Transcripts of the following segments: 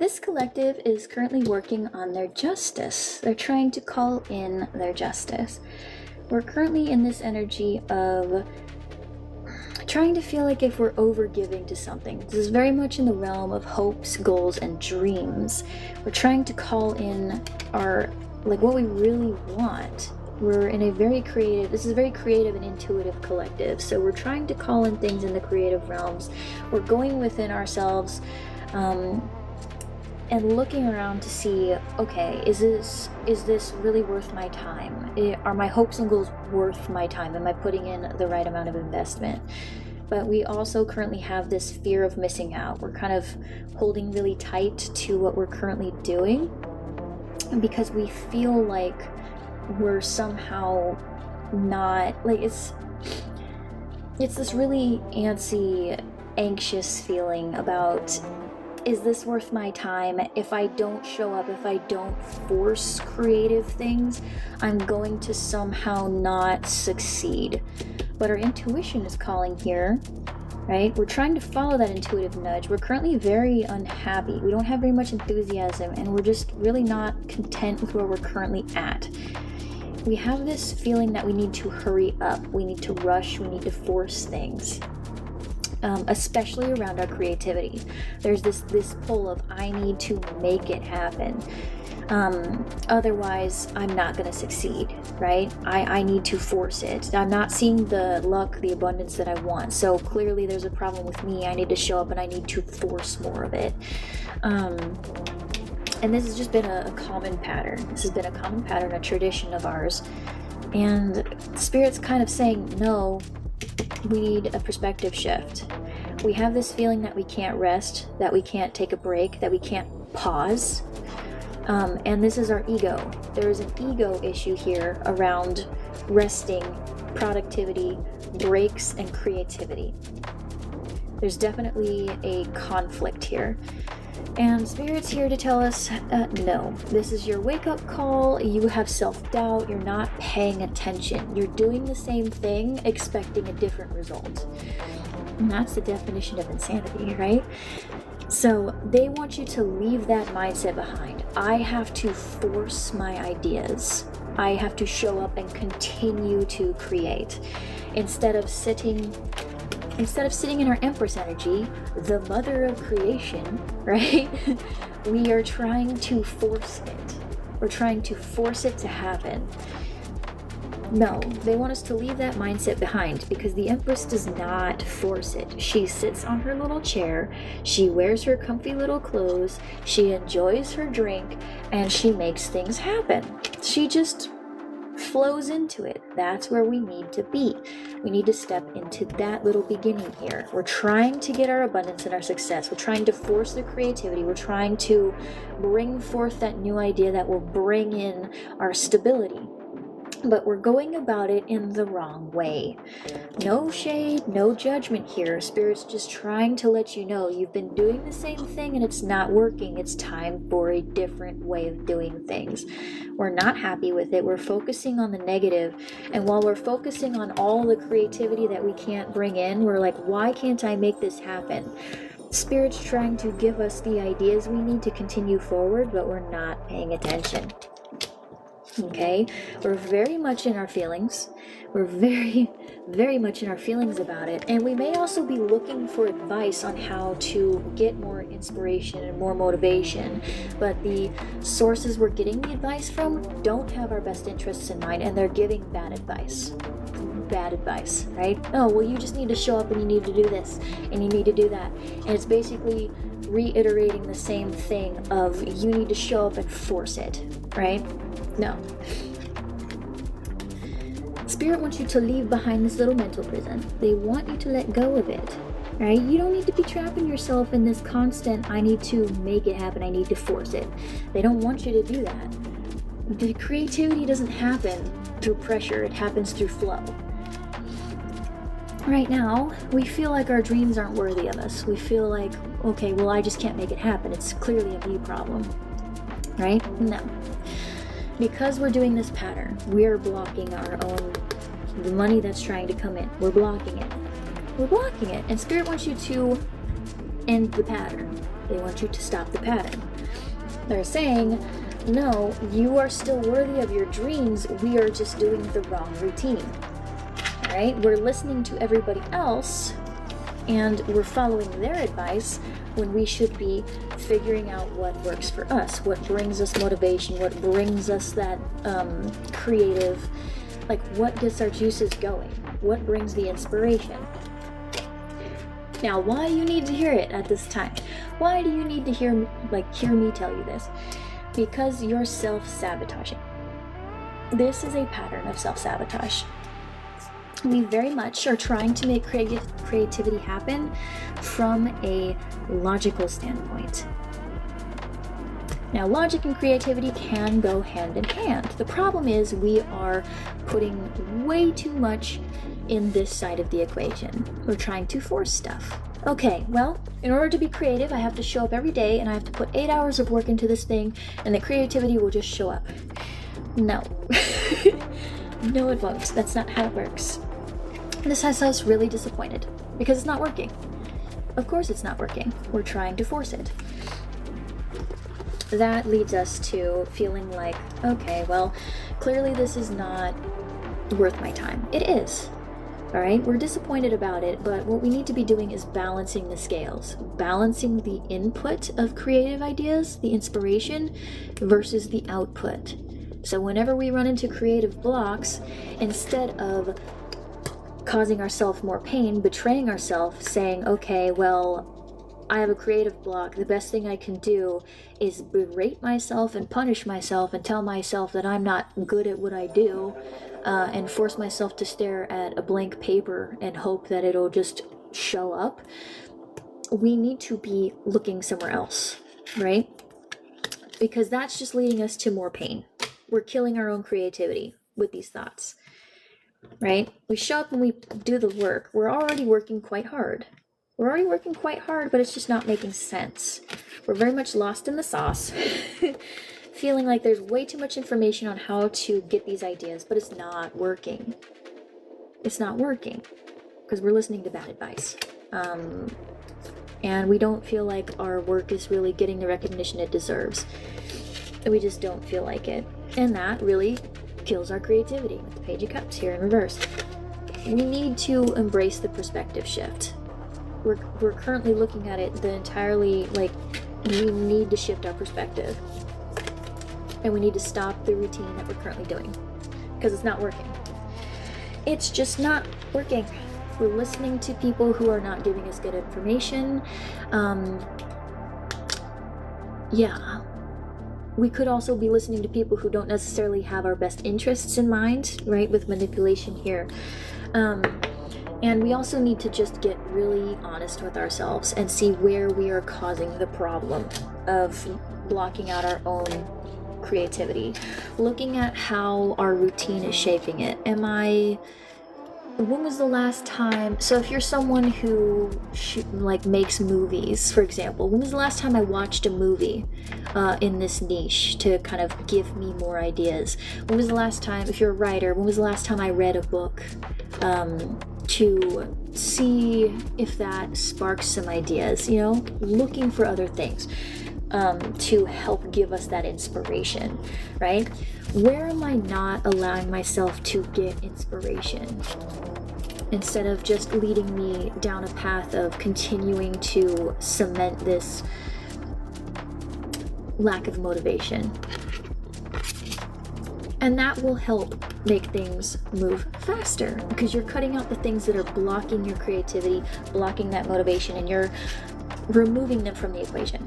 This collective is currently working on their justice. They're trying to call in their justice. We're currently in this energy of trying to feel like if we're overgiving to something. This is very much in the realm of hopes, goals, and dreams. We're trying to call in our, like, what we really want. We're in a very creative, this is a very creative and intuitive collective. So we're trying to call in things in the creative realms. We're going within ourselves, and looking around to see, okay, is this really worth my time? Are my hopes and goals worth my time? Am I putting in the right amount of investment? But we also currently have this fear of missing out. We're kind of holding really tight to what we're currently doing because we feel like we're somehow not, like, it's this really anxious feeling about, is this worth my time? If I don't show up, if I don't force creative things, I'm going to somehow not succeed. But our intuition is calling here, right? We're trying to follow that intuitive nudge. We're currently very unhappy. We don't have very much enthusiasm, and we're just really not content with where we're currently at. We have this feeling that we need to hurry up, we need to rush, we need to force things. Especially around our creativity. There's this pull of, I need to make it happen. Otherwise, I'm not going to succeed, right? I need to force it. I'm not seeing the luck, the abundance that I want. So clearly there's a problem with me. I need to show up and I need to force more of it. And this has just been a common pattern. This has been a common pattern, a tradition of ours. And Spirit's kind of saying, no, we need a perspective shift. We have this feeling that we can't rest, that we can't take a break, that we can't pause. And this is our ego. There is an ego issue here around resting, productivity, breaks, and creativity. There's definitely a conflict here. And Spirit's here to tell us, no, this is your wake-up call. You have self-doubt. You're not paying attention. You're doing the same thing, expecting a different result. And that's the definition of insanity, right? So they want you to leave that mindset behind. I have to force my ideas. I have to show up and continue to create. Instead of sitting in our Empress energy, the mother of creation, right? We are trying to force it. We're trying to force it to happen. No, they want us to leave that mindset behind because the Empress does not force it. She sits on her little chair, she wears her comfy little clothes, she enjoys her drink, and she makes things happen. She just flows into it. That's where we need to be. We need to step into that little beginning here. We're trying to get our abundance and our success. We're trying to force the creativity. We're trying to bring forth that new idea that will bring in our stability. But we're going about it in the wrong way. No shade, no judgment here. Spirit's just trying to let you know you've been doing the same thing and it's not working. It's time for a different way of doing things. We're not happy with it. We're focusing on the negative. And while we're focusing on all the creativity that we can't bring in, we're like, why can't I make this happen? Spirit's trying to give us the ideas we need to continue forward, but we're not paying attention. Okay, we're very much in our feelings. We're very, very much in our feelings about it. And we may also be looking for advice on how to get more inspiration and more motivation. But the sources we're getting the advice from don't have our best interests in mind, and they're giving bad advice. Bad advice, right? Oh, well, you just need to show up and you need to do this and you need to do that. And it's basically reiterating the same thing of you need to show up and force it, right? No. Spirit wants you to leave behind this little mental prison. They want you to let go of it, right? You don't need to be trapping yourself in this constant, I need to make it happen, I need to force it. They don't want you to do that. The creativity doesn't happen through pressure, it happens through flow. Right now, we feel like our dreams aren't worthy of us. We feel like, okay, well, I just can't make it happen. It's clearly a me problem, right? No. Because we're doing this pattern, we're blocking the money that's trying to come in. We're blocking it. We're blocking it. And Spirit wants you to end the pattern. They want you to stop the pattern. They're saying, no, you are still worthy of your dreams. We are just doing the wrong routine. All right? We're listening to everybody else and we're following their advice when we should be figuring out what works for us, what brings us motivation, what brings us that creative, like what gets our juices going, what brings the inspiration. Now, why do you need to hear it at this time? Why do you need to hear me tell you this? Because you're self-sabotaging. This is a pattern of self-sabotage. We very much are trying to make creativity happen from a logical standpoint. Now, logic and creativity can go hand in hand. The problem is we are putting way too much in this side of the equation. We're trying to force stuff. Okay, well, in order to be creative, I have to show up every day and I have to put 8 hours of work into this thing and the creativity will just show up. No. No, it won't. That's not how it works. This has us really disappointed because it's not working. Of course it's not working. We're trying to force it. That leads us to feeling like, okay, well, clearly this is not worth my time. It is. All right, we're disappointed about it, but what we need to be doing is balancing the scales, balancing the input of creative ideas, the inspiration, versus the output. So whenever we run into creative blocks, instead of causing ourselves more pain, betraying ourselves, saying, okay, well, I have a creative block, the best thing I can do is berate myself and punish myself and tell myself that I'm not good at what I do, and force myself to stare at a blank paper and hope that it'll just show up. We need to be looking somewhere else, right? Because that's just leading us to more pain. We're killing our own creativity with these thoughts, right? We show up and we do the work. We're already working quite hard. But it's just not making sense. We're very much lost in the sauce, feeling like there's way too much information on how to get these ideas, but it's not working. It's not working because we're listening to bad advice. And we don't feel like our work is really getting the recognition it deserves. We just don't feel like it. And that really kills our creativity with the Page of Cups here in reverse. We need to embrace the perspective shift. We're currently looking at it the entirely, like, we need to shift our perspective. And we need to stop the routine that we're currently doing. Because it's not working. It's just not working. We're listening to people who are not giving us good information. Yeah. We could also be listening to people who don't necessarily have our best interests in mind, right, with manipulation here. And we also need to just get really honest with ourselves and see where we are causing the problem of blocking out our own creativity. Looking at how our routine is shaping it. When was the last time, so if you're someone who makes movies, for example, when was the last time I watched a movie in this niche to kind of give me more ideas? When was the last time, if you're a writer, when was the last time I read a book to see if that sparks some ideas, looking for other things to help give us that inspiration, right? Where am I not allowing myself to get inspiration? Instead of just leading me down a path of continuing to cement this lack of motivation. And that will help make things move faster because you're cutting out the things that are blocking your creativity, blocking that motivation, and you're removing them from the equation.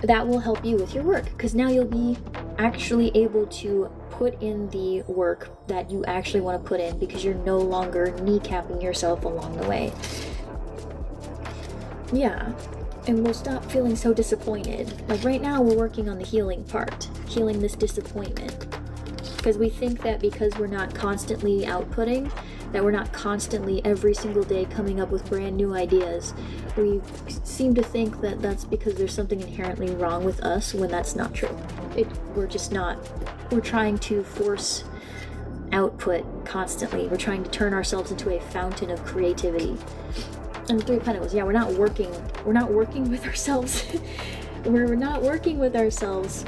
That will help you with your work because now you'll be actually able to put in the work that you actually want to put in because you're no longer kneecapping yourself along the way. Yeah, and we'll stop feeling so disappointed. Like right now we're working on the healing part, healing this disappointment. Because we think that because we're not constantly outputting, that we're not constantly every single day coming up with brand new ideas, we seem to think that that's because there's something inherently wrong with us when that's not true. We're just not. We're trying to force output constantly. We're trying to turn ourselves into a fountain of creativity. And the Three of Pentacles, yeah, we're not working with ourselves. we're not working with ourselves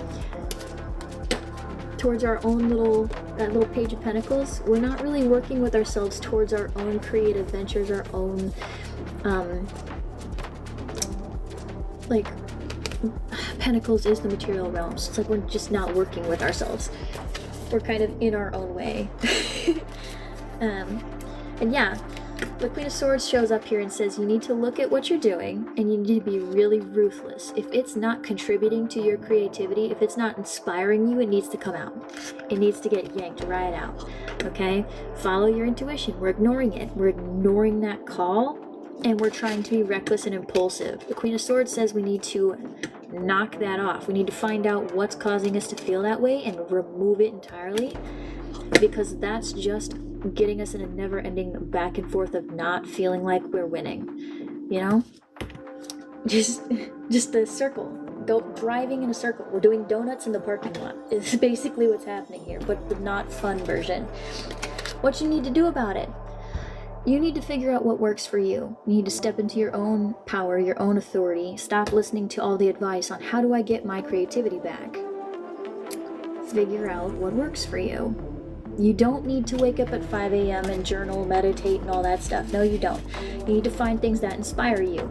towards our own that little page of pentacles. We're not really working with ourselves towards our own creative ventures, our own like pentacles is the material realm, so it's like we're just not working with ourselves. We're kind of in our own way. And yeah, the Queen of Swords shows up here and says you need to look at what you're doing and you need to be really ruthless. If it's not contributing to your creativity, if it's not inspiring you, it needs to come out. It needs to get yanked right out. Okay? Follow your intuition. We're ignoring it. We're ignoring that call, and we're trying to be reckless and impulsive. The Queen of Swords says we need to knock that off. We need to find out what's causing us to feel that way and remove it entirely, because that's just getting us in a never-ending back and forth of not feeling like we're winning. You know, just the circle, driving in a circle. We're doing donuts in the parking lot is basically what's happening here, but the not fun version. What you need to do about it: you need to figure out what works for you. You need to step into your own power, your own authority. Stop listening to all the advice on how do I get my creativity back. Figure out what works for you. You don't need to wake up at 5 a.m. and journal, meditate, and all that stuff. No, you don't. You need to find things that inspire you.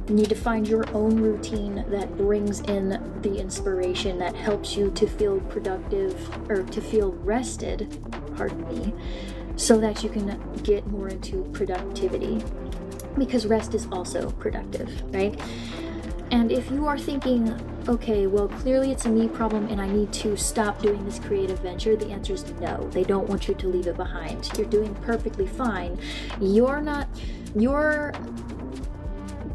You need to find your own routine that brings in the inspiration that helps you to feel productive, or to feel rested, pardon me, so that you can get more into productivity. Because rest is also productive, right? And if you are thinking, okay, well, clearly it's a me problem and I need to stop doing this creative venture, the answer is no. They don't want you to leave it behind. You're doing perfectly fine.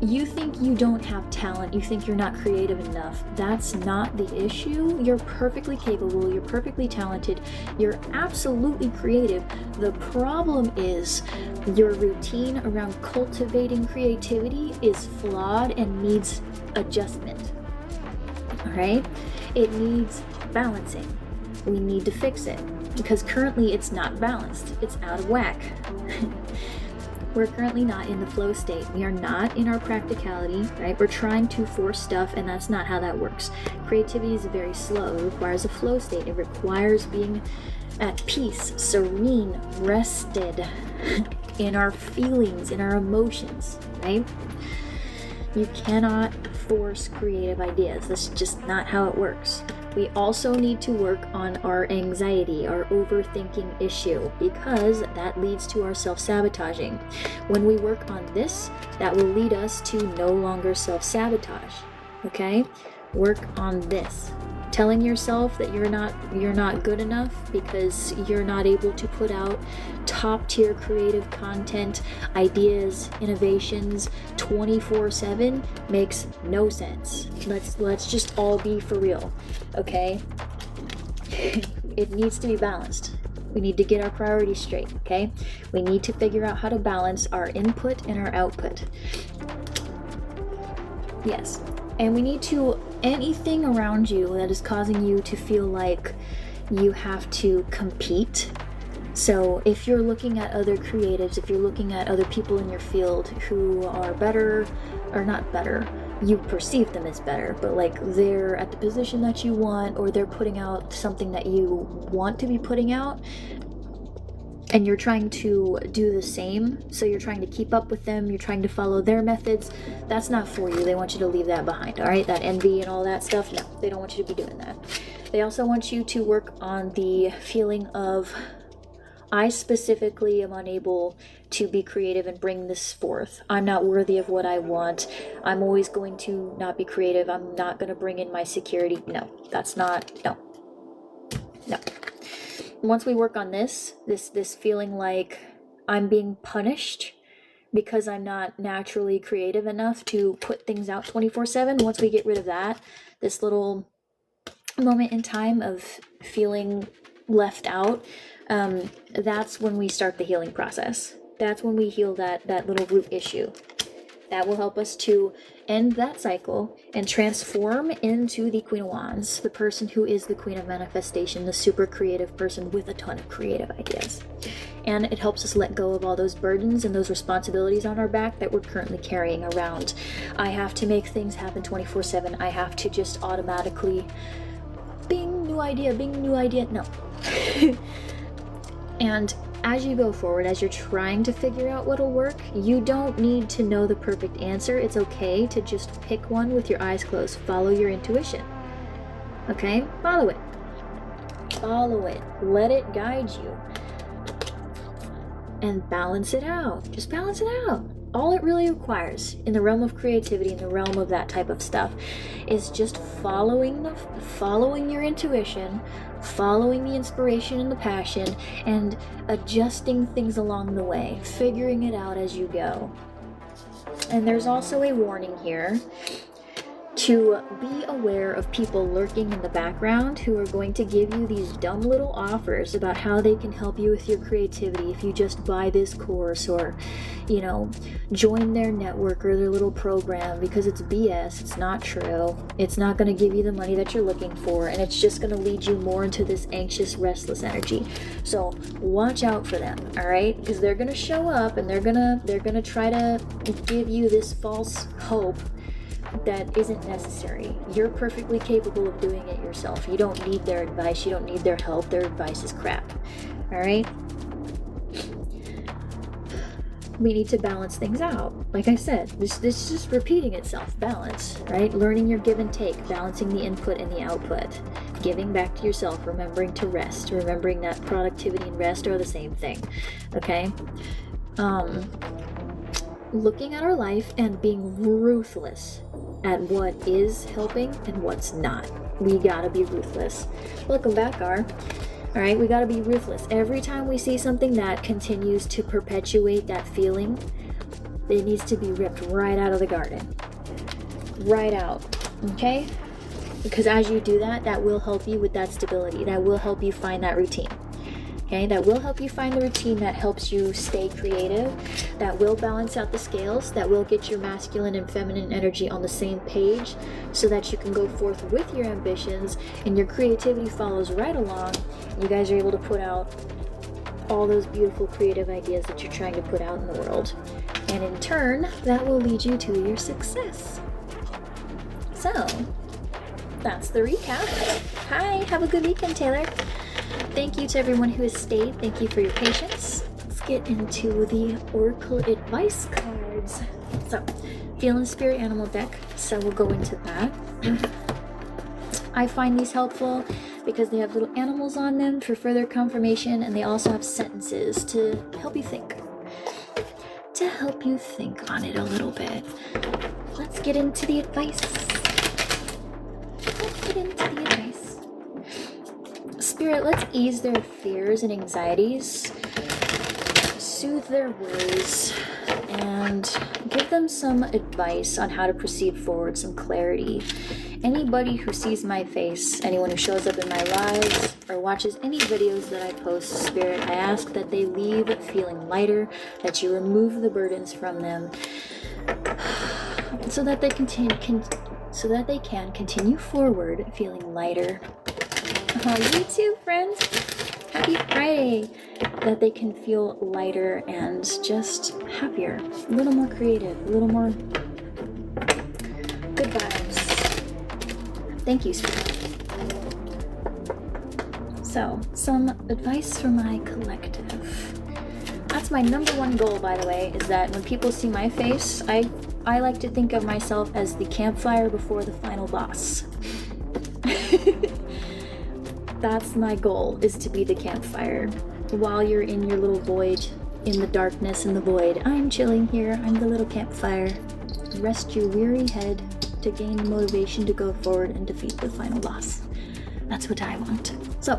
You think you don't have talent, you think you're not creative enough. That's not the issue. You're perfectly capable, you're perfectly talented, you're absolutely creative. The problem is your routine around cultivating creativity is flawed and needs adjustment. Alright? It needs balancing. We need to fix it, because currently it's not balanced. It's out of whack. We're currently not in the flow state. We are not in our practicality, right? We're trying to force stuff, and that's not how that works. Creativity is very slow. It requires a flow state. It requires being at peace, serene, rested in our feelings, in our emotions, right? You cannot force creative ideas. That's just not how it works. We also need to work on our anxiety, our overthinking issue, because that leads to our self-sabotaging. When we work on this, that will lead us to no longer self-sabotage. Okay? Work on this. Telling yourself that you're not good enough because you're not able to put out top tier creative content, ideas, innovations 24/7 makes no sense. Let's just all be for real, okay? It needs to be balanced. We need to get our priorities straight, okay? We need to figure out how to balance our input and our output. Yes. And we need to, anything around you that is causing you to feel like you have to compete. So if you're looking at other creatives, if you're looking at other people in your field who are better, or not better, you perceive them as better, but like they're at the position that you want, or they're putting out something that you want to be putting out, and you're trying to do the same, so you're trying to keep up with them, you're trying to follow their methods, that's not for you. They want you to leave that behind, all right? That envy and all that stuff, no, they don't want you to be doing that. They also want you to work on the feeling of, I specifically am unable to be creative and bring this forth. I'm not worthy of what I want. I'm always going to not be creative. I'm not going to bring in my security. No, that's not, no. Once we work on this feeling like I'm being punished because I'm not naturally creative enough to put things out 24/7, once we get rid of that, this little moment in time of feeling left out, that's when we start the healing process. That's when we heal that little root issue. That will help us to end that cycle and transform into the Queen of Wands, the person who is the Queen of Manifestation, the super creative person with a ton of creative ideas. And it helps us let go of all those burdens and those responsibilities on our back that we're currently carrying around. I have to make things happen 24/7. I have to just automatically bing, new idea, no. And as you go forward, as you're trying to figure out what'll work, you don't need to know the perfect answer. It's okay to just pick one with your eyes closed. Follow your intuition. Okay? Follow it. Follow it. Let it guide you. And balance it out. Just balance it out. All it really requires in the realm of creativity, in the realm of that type of stuff, is just following your intuition, following the inspiration and the passion, and adjusting things along the way, figuring it out as you go. And there's also a warning here to be aware of people lurking in the background who are going to give you these dumb little offers about how they can help you with your creativity if you just buy this course or, you know, join their network or their little program, because it's BS. It's not true. It's not going to give you the money that you're looking for, and it's just going to lead you more into this anxious, restless energy. So watch out for them, all right? Because they're going to show up and they're going to try to give you this false hope that isn't necessary. You're perfectly capable of doing it yourself. You don't need their advice. You don't need their help. Their advice is crap. All right? We need to balance things out. Like I said, this is just repeating itself. Balance, right? Learning your give and take, balancing the input and the output, giving back to yourself, remembering to rest, remembering that productivity and rest are the same thing. Okay? Looking at our life and being ruthless at what is helping and what's not. We gotta be ruthless. Welcome back, R. All right, we gotta be ruthless. Every time we see something that continues to perpetuate that feeling, it needs to be ripped right out of the garden. Right out, okay? Because as you do that, that will help you with that stability. That will help you find that routine. Okay, that will help you find the routine that helps you stay creative, that will balance out the scales, that will get your masculine and feminine energy on the same page so that you can go forth with your ambitions and your creativity follows right along. You guys are able to put out all those beautiful creative ideas that you're trying to put out in the world. And in turn, that will lead you to your success. So, that's the recap. Hi, have a good weekend, Taylor. Thank you to everyone who has stayed. Thank you for your patience. Let's get into the Oracle advice cards. So, feeling spirit animal deck. So we'll go into that. I find these helpful because they have little animals on them for further confirmation, and they also have sentences to help you think. To help you think on it a little bit. Let's get into the advice. Spirit, let's ease their fears and anxieties, soothe their worries, and give them some advice on how to proceed forward, some clarity. Anybody who sees my face, anyone who shows up in my lives or watches any videos that I post, Spirit, I ask that they leave feeling lighter, that you remove the burdens from them, so that they can continue forward feeling lighter. You too, friends. Happy Friday. That they can feel lighter and just happier, a little more creative, a little more good vibes. Thank you, Spirit. So, some advice for my collective. That's my number one goal, by the way, is that when people see my face, I like to think of myself as the campfire before the final boss. That's my goal, is to be the campfire. While you're in your little void, in the darkness and the void, I'm chilling here, I'm the little campfire. Rest your weary head to gain the motivation to go forward and defeat the final boss. That's what I want. So,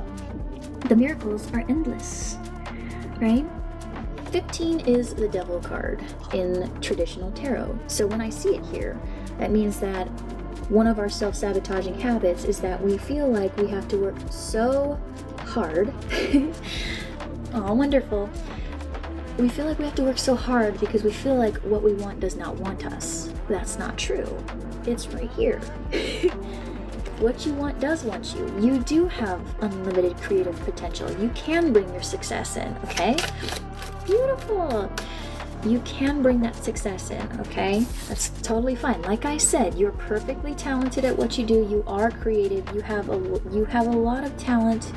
the miracles are endless, right? 15 is the devil card in traditional tarot. So when I see it here, that means that one of our self-sabotaging habits is that we feel like we have to work so hard. Oh, wonderful. we feel like we have to work so hard because we feel like what we want does not want us. That's not true. It's right here. What you want does want you. You do have unlimited creative potential. You can bring your success in, okay? Beautiful. You can bring that success in, okay? That's totally fine. Like I said, you're perfectly talented at what you do. You are creative. You have a lot of talent.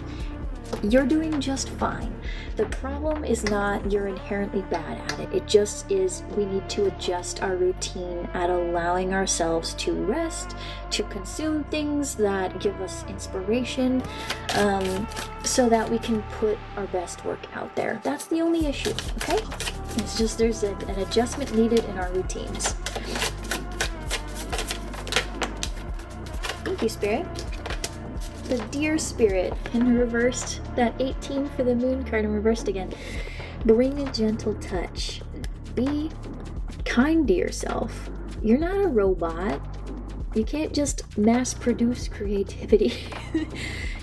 You're doing just fine. The problem is not you're inherently bad at it. It just is we need to adjust our routine at allowing ourselves to rest, to consume things that give us inspiration, so that we can put our best work out there. That's the only issue, okay? It's just there's an adjustment needed in our routines. Thank you, Spirit. The Deer Spirit in reversed, that 18 for the Moon card in reversed again. Bring a gentle touch. Be kind to yourself. You're not a robot. You can't just mass produce creativity.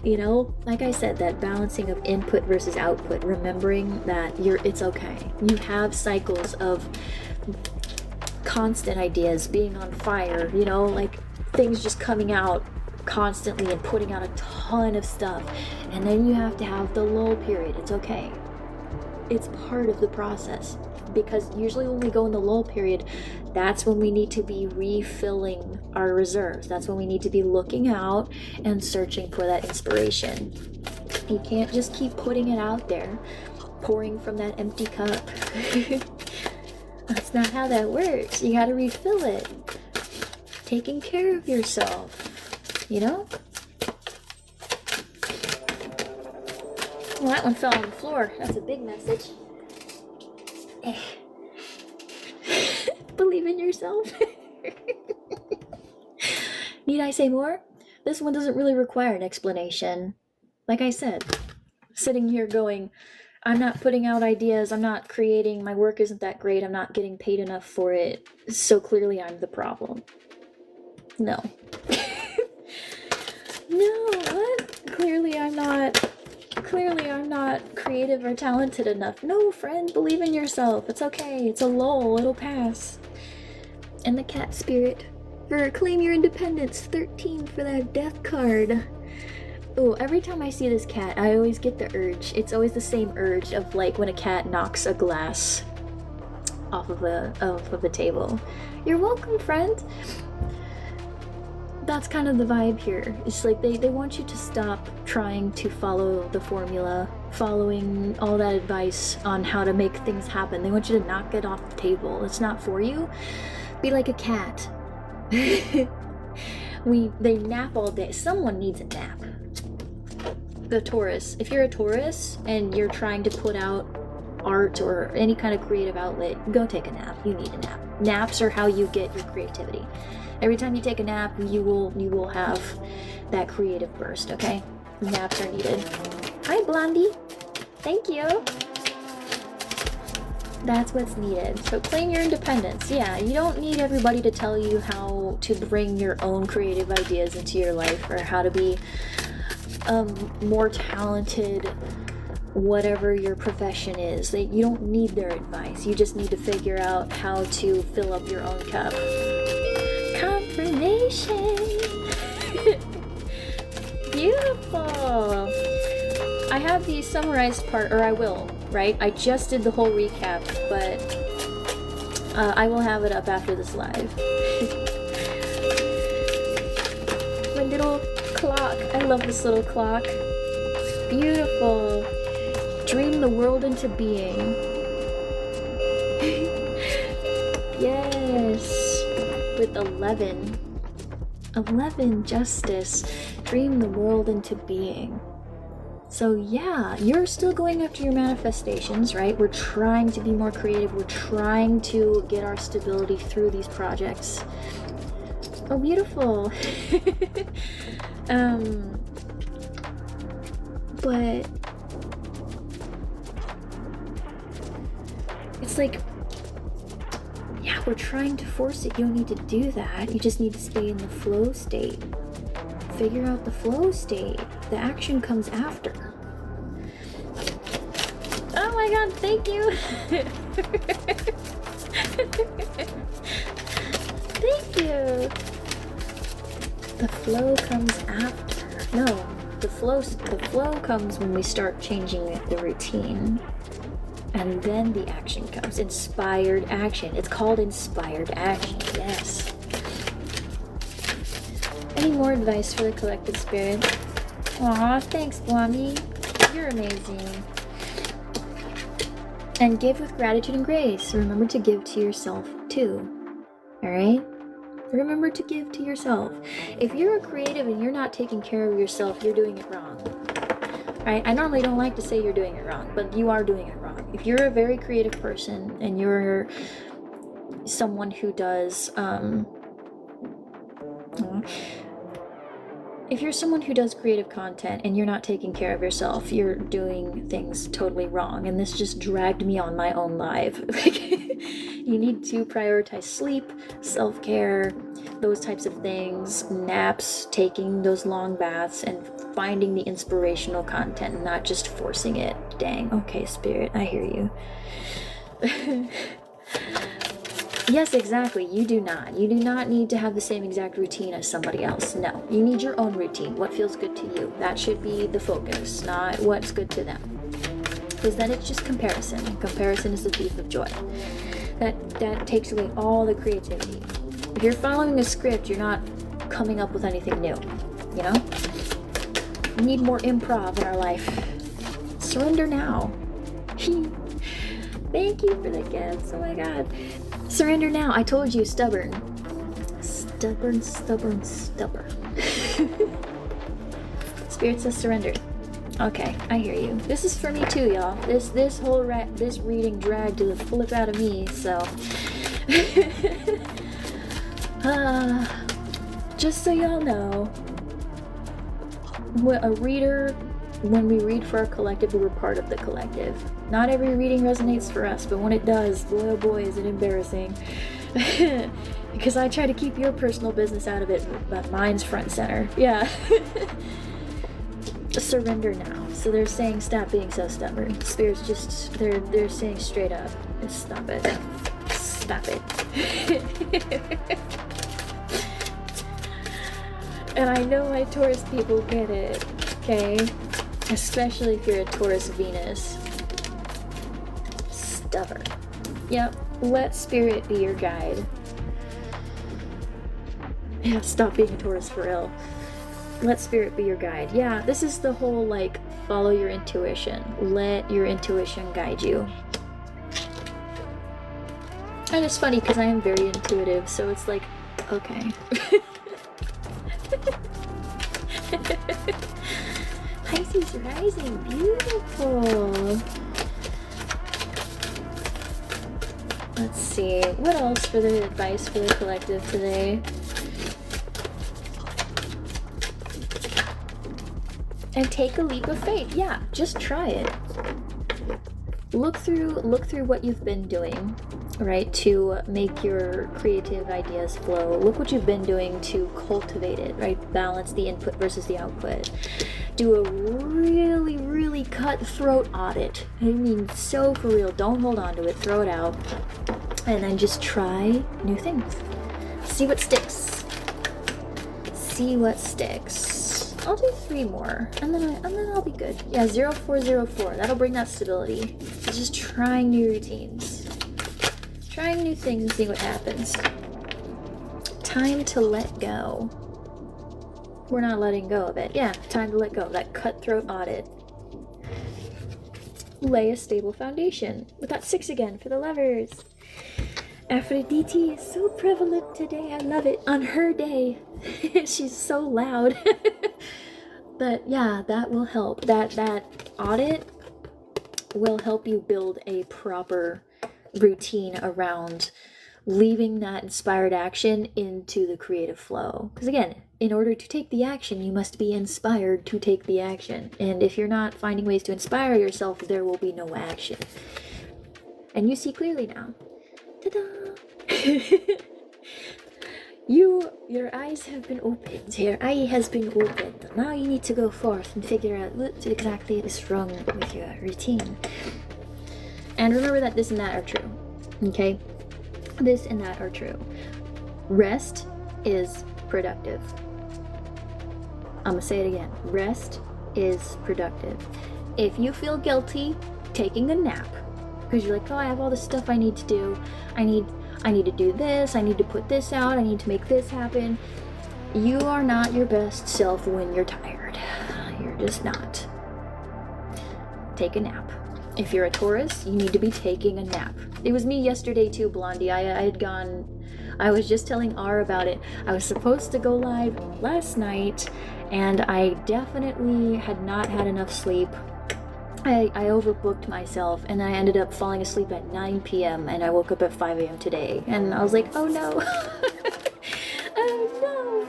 You know, like I said, that balancing of input versus output, remembering that it's okay. You have cycles of constant ideas being on fire, you know, like things just coming out constantly and putting out a ton of stuff, and then you have to have the lull period. It's okay. It's part of the process, because usually when we go in the lull period, that's when we need to be refilling our reserves. That's when we need to be looking out and searching for that inspiration. You can't just keep putting it out there, pouring from that empty cup. That's not how that works. You gotta refill it. Taking care of yourself. You know? Well, that one fell on the floor. That's a big message. Believe in yourself. Need I say more? This one doesn't really require an explanation. Like I said, sitting here going, I'm not putting out ideas, I'm not creating, my work isn't that great, I'm not getting paid enough for it, so clearly I'm the problem. No. No, what? Clearly I'm not creative or talented enough. No, friend, believe in yourself. It's okay. It's a lull. It'll pass. And the Cat Spirit for Claim Your Independence, 13 for that Death card. Oh, every time I see this cat, I always get the urge. It's always the same urge of like when a cat knocks a glass off of the table. You're welcome, friend. That's kind of the vibe here. It's like they want you to stop trying to follow the formula, following all that advice on how to make things happen. They want you to knock it off the table. It's not for you. Be like a cat. They nap all day. Someone needs a nap. The Taurus. If you're a Taurus and you're trying to put out art or any kind of creative outlet, go take a nap. You need a nap. Naps are how you get your creativity. Every time you take a nap, you will have that creative burst, okay? Naps are needed. Hi, Blondie. Thank you. That's what's needed. So claim your independence. Yeah, you don't need everybody to tell you how to bring your own creative ideas into your life or how to be more talented, whatever your profession is. You don't need their advice. You just need to figure out how to fill up your own cup. Confirmation. Beautiful. I have the summarized part, or I will, right? I just did the whole recap, but I will have it up after this live. My little clock. I love this little clock. Beautiful. Dream the world into being. Yes. With 11. 11, justice. Dream the world into being. So yeah, you're still going after your manifestations, right? We're trying to be more creative. We're trying to get our stability through these projects. Oh, beautiful. But it's like, yeah, we're trying to force it. You don't need to do that. You just need to stay in the flow state. Figure out the flow state. The action comes after. Oh my god, thank you. Thank you. The flow comes after. No, the flow comes when we start changing the routine. And then the action comes. Inspired action. It's called inspired action. Yes. Any more advice for the collective spirit? Aw, thanks, Blondie. You're amazing. And give with gratitude and grace. Remember to give to yourself too. Alright? Remember to give to yourself. If you're a creative and you're not taking care of yourself, you're doing it wrong. Right? I normally don't like to say you're doing it wrong, but you are doing it wrong. If you're a very creative person and you're someone who does, if you're someone who does creative content and you're not taking care of yourself, you're doing things totally wrong. And this just dragged me on my own life. You need to prioritize sleep, self-care, those types of things, naps, taking those long baths, and finding the inspirational content, not just forcing it. Dang. Okay, Spirit, I hear you. Yes, exactly. You do not. You do not need to have the same exact routine as somebody else. No. You need your own routine. What feels good to you. That should be the focus, not what's good to them. Because then it's just comparison. Comparison is the thief of joy. That takes away all the creativity. If you're following a script, you're not coming up with anything new. You know? We need more improv in our life. Surrender now. Thank you for the gifts. Oh my god. Surrender now. I told you, stubborn. Stubborn. Spirit says surrender. Okay, I hear you. This is for me too, y'all. This whole this reading dragged the flip out of me, so. Just so y'all know, a reader, when we read for our collective, we're part of the collective. Not every reading resonates for us, but when it does, boy oh boy is it embarrassing. Because I try to keep your personal business out of it, but mine's front and center. Yeah. Surrender now. So they're saying stop being so stubborn. Spirits just, they're saying straight up, stop it. Stop it. And I know my Taurus people get it, okay? Especially if you're a Taurus Venus. Stubborn. Yep, let Spirit be your guide. Yeah, stop being a Taurus for real. Let Spirit be your guide. Yeah, this is the whole, like, follow your intuition. Let your intuition guide you. And it's funny because I am very intuitive, so it's like, okay. Pisces rising, beautiful. Let's see, what else for the advice for the collective today? And take a leap of faith. Yeah, just try it. Look through what you've been doing, right, to make your creative ideas flow. Look what you've been doing to cultivate it, right? Balance the input versus the output. Do a really, really cutthroat audit. I mean, so for real. Don't hold on to it. Throw it out. And then just try new things. See what sticks. See what sticks. I'll do 3 more, and then I'll be good. Yeah, 0404. That'll bring that stability. It's just trying new routines, trying new things, and see what happens. Time to let go. We're not letting go of it. Yeah, time to let go of that cutthroat audit. Lay a stable foundation. With that 6 again for the lovers. Aphrodite is so prevalent today. I love it. On her day. She's so loud. But yeah, that will help. That audit will help you build a proper routine around leaving that inspired action into the creative flow. Because again, in order to take the action, you must be inspired to take the action. And if you're not finding ways to inspire yourself, there will be no action. And you see clearly now. Ta-da! Your eyes have been opened. Your eye has been opened. Now you need to go forth and figure out what exactly is wrong with your routine. And remember that this and that are true. Okay? This and that are true. Rest is productive. I'm gonna say it again. Rest is productive. If you feel guilty taking a nap, because you're like, oh, I have all this stuff I need to do. I need to do this. I need to put this out. I need to make this happen. You are not your best self when you're tired. You're just not. Take a nap. If you're a Taurus, you need to be taking a nap. It was me yesterday too, Blondie. I was just telling R about it. I was supposed to go live last night, and I definitely had not had enough sleep. I overbooked myself, and I ended up falling asleep at 9 p.m. and I woke up at 5 a.m. today, and I was like, oh no. Oh no.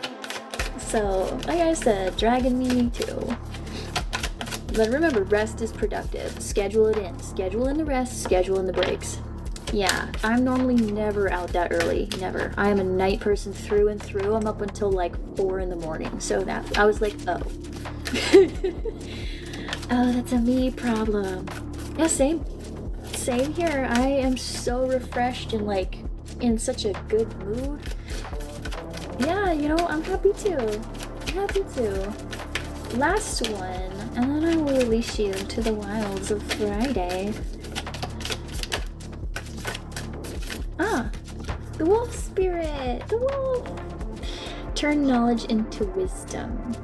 So, like I said, dragging me too. But remember, rest is productive. Schedule it in. Schedule in the rest, schedule in the breaks. Yeah, I'm normally never out that early. Never. I am a night person through and through. I'm up until like 4 in the morning. So that, I was like, oh. Oh, that's a me problem. Yeah, same here. I am so refreshed and like in such a good mood. Yeah, you know, I'm happy too. Last one, and then I will release you to the wilds of Friday. The wolf spirit, the wolf. Turn knowledge into wisdom,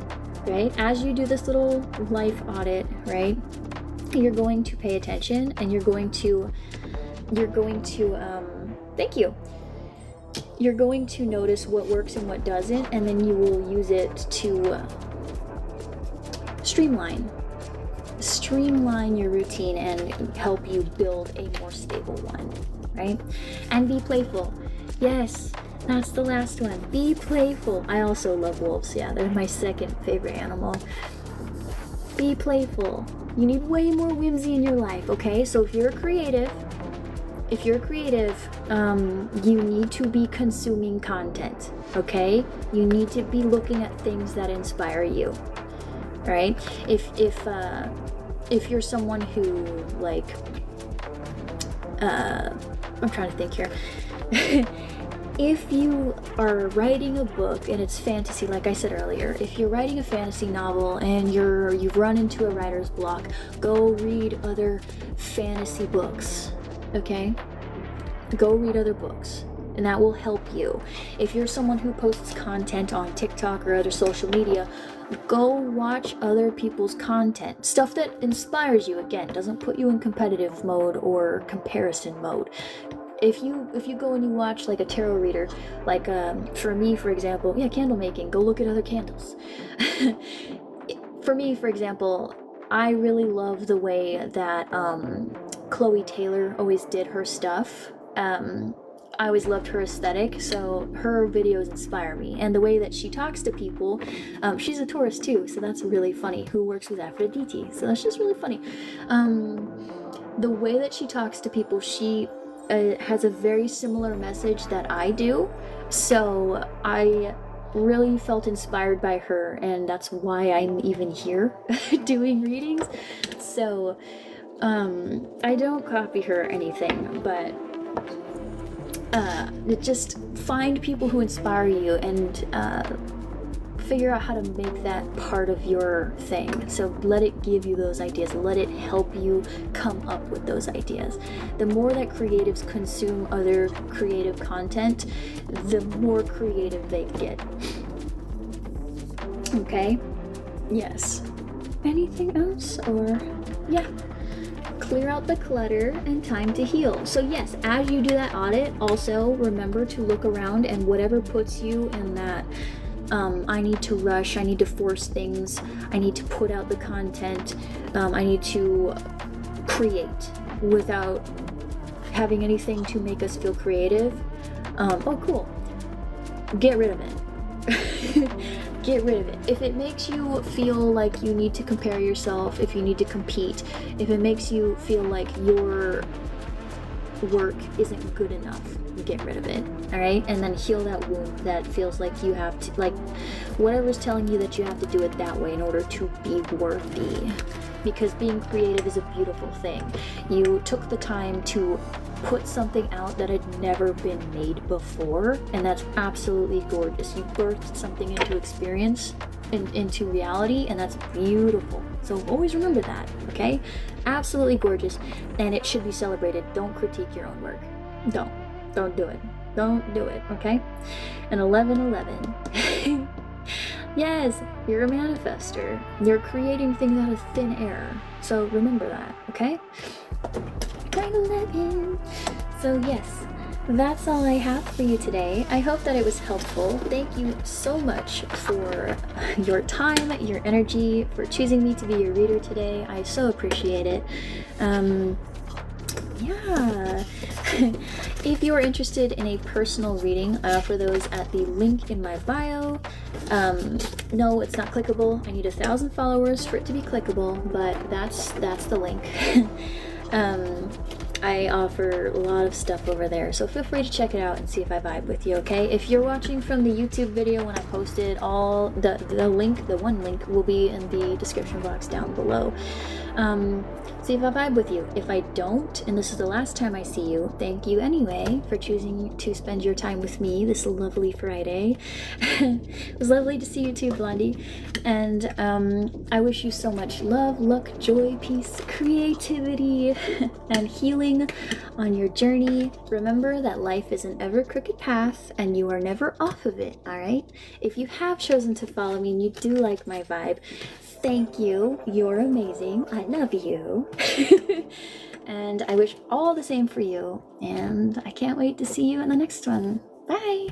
right? As you do this little life audit, right? You're going to pay attention, and you're going to thank you. You're going to notice what works and what doesn't, and then you will use it to streamline your routine and help you build a more stable one, right? And be playful. Yes, that's the last one. Be playful. I also love wolves. Yeah, they're my second favorite animal. Be playful. You need way more whimsy in your life, okay? So if you're creative, you need to be consuming content, okay? You need to be looking at things that inspire you, right? If you're someone who, like, I'm trying to think here. If you are writing a book and it's fantasy, like I said earlier, if you're writing a fantasy novel and you've run into a writer's block, go read other fantasy books, okay? Go read other books, and that will help you. If you're someone who posts content on TikTok or other social media, go watch other people's content. Stuff that inspires you, again, doesn't put you in competitive mode or comparison mode. If you go and you watch like a tarot reader, like for me, for example, candle making, go look at other candles. For me, for example, I really love the way that Chloe Taylor always did her stuff. I always loved her aesthetic, so her videos inspire me. And the way that she talks to people, she's a Taurus too, so that's really funny, who works with Aphrodite, so that's just really funny. The way that she talks to people, she has a very similar message that I do, so I really felt inspired by her, and that's why I'm even here doing readings. So I don't copy her or anything, but just find people who inspire you and figure out how to make that part of your thing. So let it give you those ideas, let it help you come up with those ideas. The more that creatives consume other creative content, the more creative they get. Okay? Yes. Anything else? Or yeah. Clear out the clutter and time to heal. So yes, as you do that audit, also remember to look around, and whatever puts you in that I need to rush, I need to force things, I need to put out the content, I need to create without having anything to make us feel creative. Oh cool. Get rid of it. Get rid of it. If it makes you feel like you need to compare yourself, if you need to compete, if it makes you feel like your work isn't good enough, get rid of it, all right? And then heal that wound that feels like you have to, like, whatever's telling you that you have to do it that way in order to be worthy. because being creative is a beautiful thing. You took the time to put something out that had never been made before, and that's absolutely gorgeous. You birthed something into experience, into reality, and that's beautiful. So always remember that, okay? Absolutely gorgeous, and it should be celebrated. Don't critique your own work. Don't do it. Don't do it, okay? And 1111. Yes, you're a manifester. You're creating things out of thin air. So remember that, okay? 9/11. So yes, that's all I have for you today. I hope that it was helpful. Thank you so much for your time, your energy, for choosing me to be your reader today. I so appreciate it. Yeah. If you are interested in a personal reading, I offer those at the link in my bio. No, it's not clickable. I need 1,000 followers for it to be clickable, but that's the link. I offer a lot of stuff over there, so feel free to check it out and see if I vibe with you, okay? If you're watching from the YouTube video when I posted, all the one link will be in the description box down below. See if I vibe with you. If I don't, and this is the last time I see you, thank you anyway for choosing to spend your time with me this lovely Friday. It was lovely to see you too, Blondie. And I wish you so much love, luck, joy, peace, creativity, and healing on your journey. Remember that life is an ever crooked path and you are never off of it, alright? If you have chosen to follow me and you do like my vibe, thank you. You're amazing. I love you. And I wish all the same for you. And I can't wait to see you in the next one. Bye.